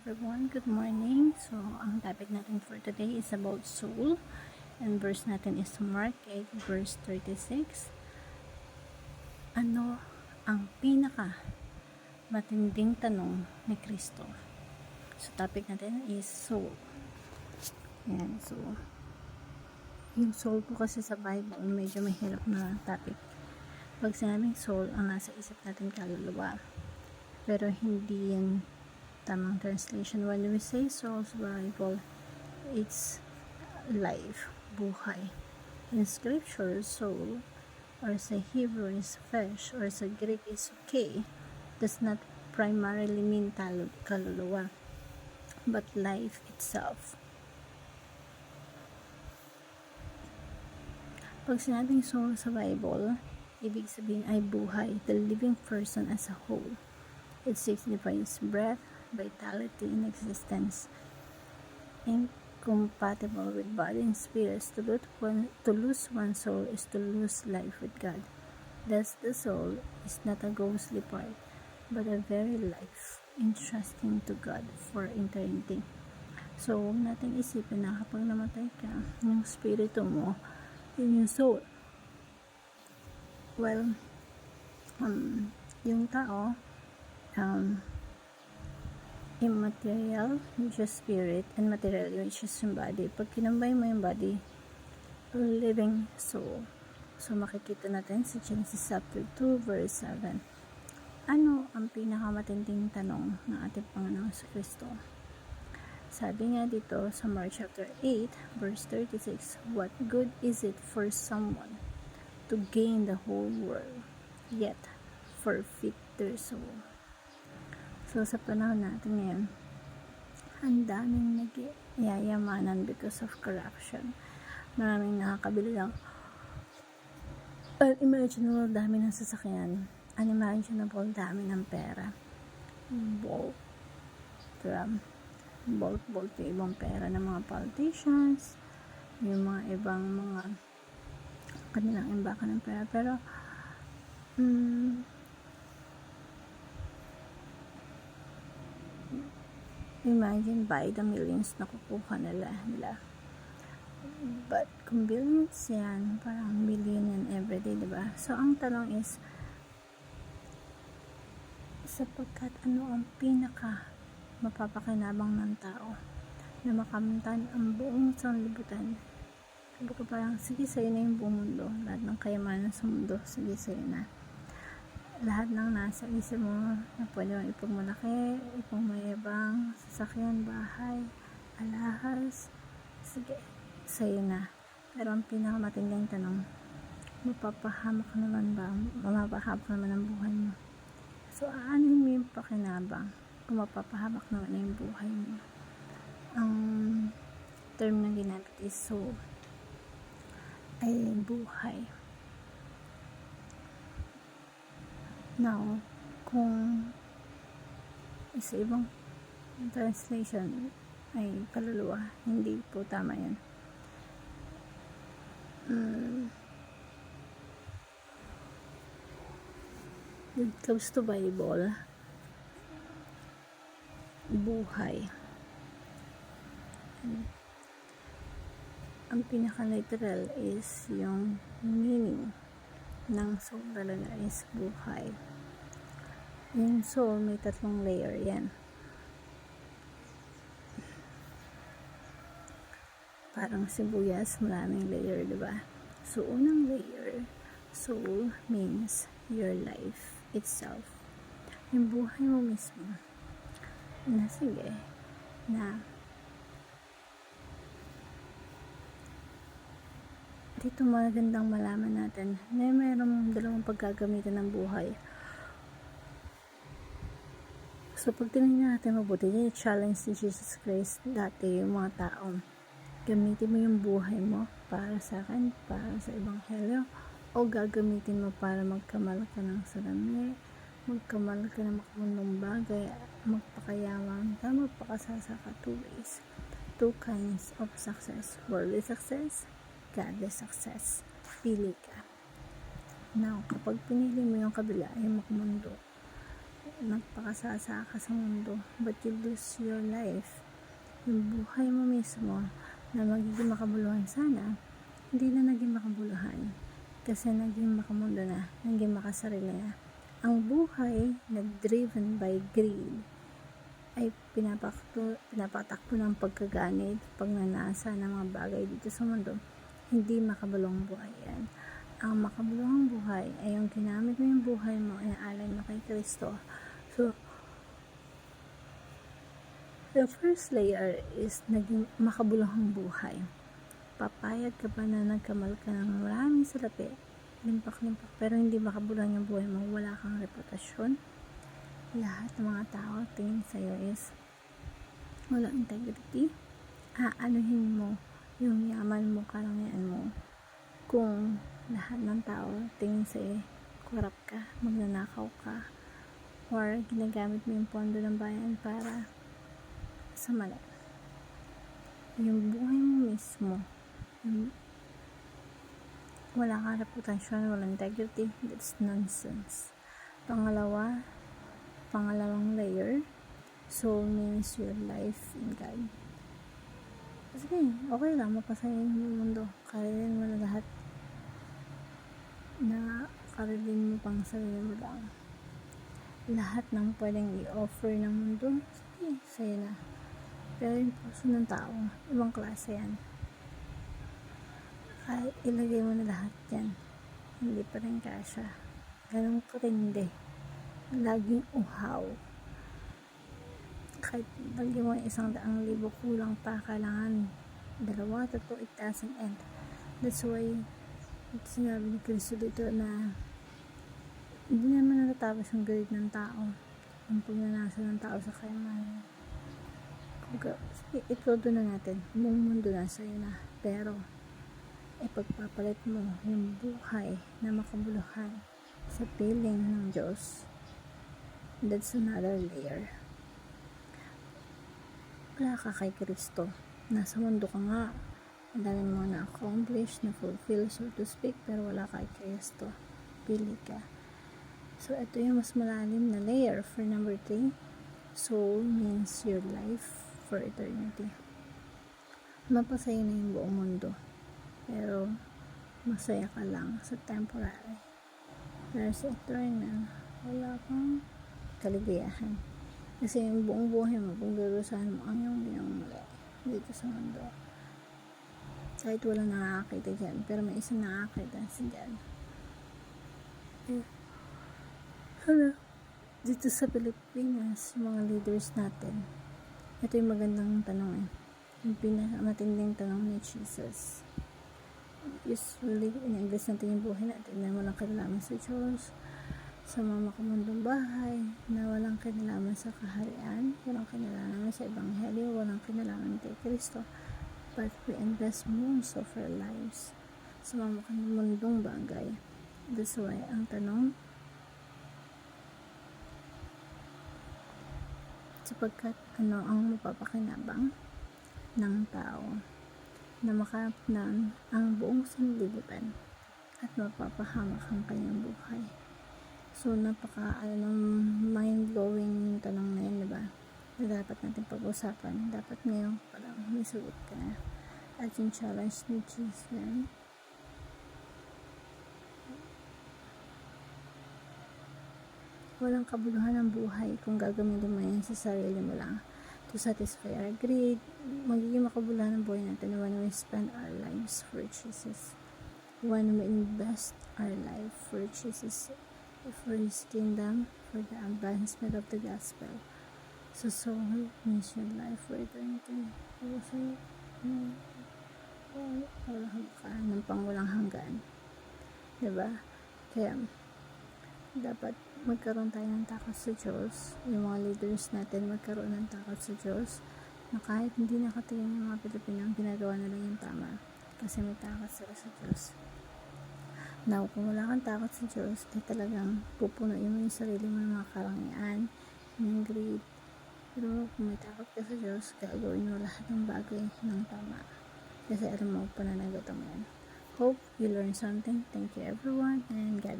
everyone, good morning. So, ang topic natin for today is about soul. And verse natin is Mark 8 verse 36. Ano ang pinaka matinding tanong ni Kristo? So, topic natin is soul. Yan, so yung soul po kasi sa Bible, medyo mahirap na topic. Pag sinabing soul, ang nasa isip natin kaluluwa. Pero hindi yan tamang translation. When we say soul sa Bible, it's life, buhay. In scripture, soul, or sa Hebrew is flesh, or sa Greek is psyche, does not primarily mean kaluluwa, but life itself. Pag sinabing soul sa Bible, ibig sabihin ay buhay, the living person as a whole. It signifies breath, vitality, and existence, incompatible with body and spirit. To lose one's soul is to lose life with God. Thus, the soul is not a ghostly part, but a very life, entrusting to God for eternity. So, huwag natin isipin na kapag namatay ka, yung spirito mo, yun yung soul. Well, yung tao, immaterial, which is spirit, and material, which is yung body. Pag kinumbay mo yung body, living soul. So, makikita natin sa Genesis chapter 2, verse 7. Ano ang pinakamatinding tanong ng ating Panginoon sa Kristo? Sabi nga dito sa Mark chapter 8, verse 36, what good is it for someone to gain the whole world, yet forfeit their soul? So, sa panahon natin ngayon, ang daming nagyayamanan because of corruption. Maraming nakakabili lang. Unimaginable dami ng sasakyan. Unimaginable dami ng pera. Bolt yung ibang pera ng mga politicians, yung mga ibang mga kanilang imbakan ng pera. Pero, imagine by the millions na kukuha nila. But kung billions yan, parang million yan everyday, diba? So, ang tanong is, sapagkat ano ang pinaka mapapakinabang ng tao na makamtan ang buong sanlibutan? Sabi ko parang, sige sa'yo na yung buong mundo. Lahat ng kayamanan sa mundo, sige sa'yo na. Lahat ng nasa isip mo na pwede mong ipagmalaki, ipagmayabang, sasakyan, bahay, alahas, sige, sa'yo na. Pero ang pinakamatinding tanong, mapapahamak naman ang buhay mo? So, aanin mo yung pakinabang kung mapapahamak naman na yung buhay mo? Ang term na ginamit is soul, ay buhay. Now, kung sa ibang translation ay kaluluwa, hindi po tama yan. When it comes to Bible, buhay, ang pinaka-literal is yung meaning ng soul talaga is buhay. Yung soul may 3 layer yan. Parang sibuyas, maraming layer, diba? So, unang layer, soul means your life itself. Yung buhay mo mismo. Na sige, na dito magandang malaman natin na mayroong dalawang paggagamitan ng buhay. So, pag tinignan natin mabuti, yung challenge ni Jesus Christ dati yung mga tao, gamitin mo yung buhay mo para sa akin, para sa ebanghelyo, o gagamitin mo para magkamal ka ng salami, magkamal ka ng makamundong bagay, magpakayaman ka, magpakasasa ka. 2 ways, 2 kinds of success: worldly success, godly success. Pili ka. Now, kapag pinili mo yung kabila, yung makamundo, nagpakasasa ka sa mundo, but you lose your life. Yung buhay mo mismo na magiging makabuluhan sana, hindi na naging makabuluhan. Kasi naging makamundo na, naging makasarili na. Ang buhay na driven by greed ay pinapatakbo ng pagkaganit, pagnanasa ng mga bagay dito sa mundo. Hindi makabuluhang buhay yan. Ang makabuluhang buhay ay yung ginamit mo yung buhay mo, inaalay mo kay Kristo. So, the first layer is naging makabuluhang buhay. Papayag ka ba na nagkamal ka ng maraming salapi, limpak-limpak, pero hindi makabuluhan yung buhay mo, wala kang reputasyon. Lahat ng mga tao tingin sa'yo is walang integrity. Aanuhin mo yung yaman mo, karangyaan mo. Kung lahat ng tao tingin sa'yo corrupt ka, magnanakaw ka, or ginagamit mo yung pondo ng bayan para sa mali. Yung buhay mo mismo, wala kang reputasyon, walang integrity, that's nonsense. Pangalawang layer, soul means your life in God. Sige, okay lang, mapasayin mo yung mundo, karilin mo na lahat, na karilin mo pang sarili mo lang. Lahat ng pwedeng i-offer ng mundo, sige, sa'yo na. Pero yung puso ng tao, ibang klase yan. Kahit ilagay mo na lahat yan, hindi pa rin kasya. Ganun katindi. Laging uhaw. Kahit lagyan mo 100,000, kulang pa, kailangan 2, 3, it doesn't end. That's why sinabi ni Kristo dito na hindi naman natatapos yung greed ng tao, yung pagnanasa ng tao sa kayamanan. Itodo na natin, buong mundo na sa'yo na, pero ipagpapalit mo yung buhay na makabuluhan sa piling ng Diyos. That's another layer. Wala ka kay Kristo, nasa mundo ka nga, ang dami mo na accomplish, na fulfill, so to speak, pero wala kay Kristo, pili ka. So ito yung mas malalim na layer for number 3. Soul means your life for eternity. Mapasaya na yung buong mundo, pero masaya ka lang sa temporary. Pero sa eternal, wala kang kaligayahan. Kasi yung buong buhay mo, pagdurusahan mo ang iyong ginamali dito sa mundo. Kahit wala nakakakita dyan, pero may isang nakakakita si dyan. Dito sa Pilipinas, yung mga leaders natin, ito yung magandang tanong yung pinakamatinding tanong ni Jesus. Usually, in-English natin yung buhay natin na walang kinalaman sa Diyos, sa mga makamundong bahay, na walang kinalaman sa kaharian, walang kinalaman sa Ebanghelyo, walang kinalaman kay Kristo, but we invest most of our lives sa mga makamundong bagay. That's why, ang tanong, sapagkat ano ang mapapakinabang ng tao na makamtan ang buong sanlibutan at mapapahamak ang kanyang buhay. So mind-blowing tanong na yun, diba? Na dapat natin pag-usapan. Dapat ngayon parang may sagot ka na. At yung challenge ni Jesus yan, walang kabuluhan ng buhay kung gagamitin mo yan sa sarili mo lang to satisfy our greed. Magiging makabuluhan ng buhay natin when we spend our lives for Jesus, when we invest our life for Jesus, for His kingdom, for the advancement of the gospel. So soul means your life for eternity. So ka ng pangwalang hanggan, diba? Kaya dapat magkaroon tayo ng takot sa Diyos. Yung mga leaders natin magkaroon ng takot sa Diyos, na kahit hindi nakatingin ng mga Pilipino, ginagawa nila yung tama kasi may takot sila sa Diyos. Now, kung wala kang takot sa Diyos, ay talagang pupunuin mo yung sarili mo ng mga karangyaan, yung greed. Pero kung may takot ka sa Diyos, gagawin mo lahat ng bagay ng tama kasi alam mo pananagutan mo yan. Hope you learned something. Thank you everyone, and God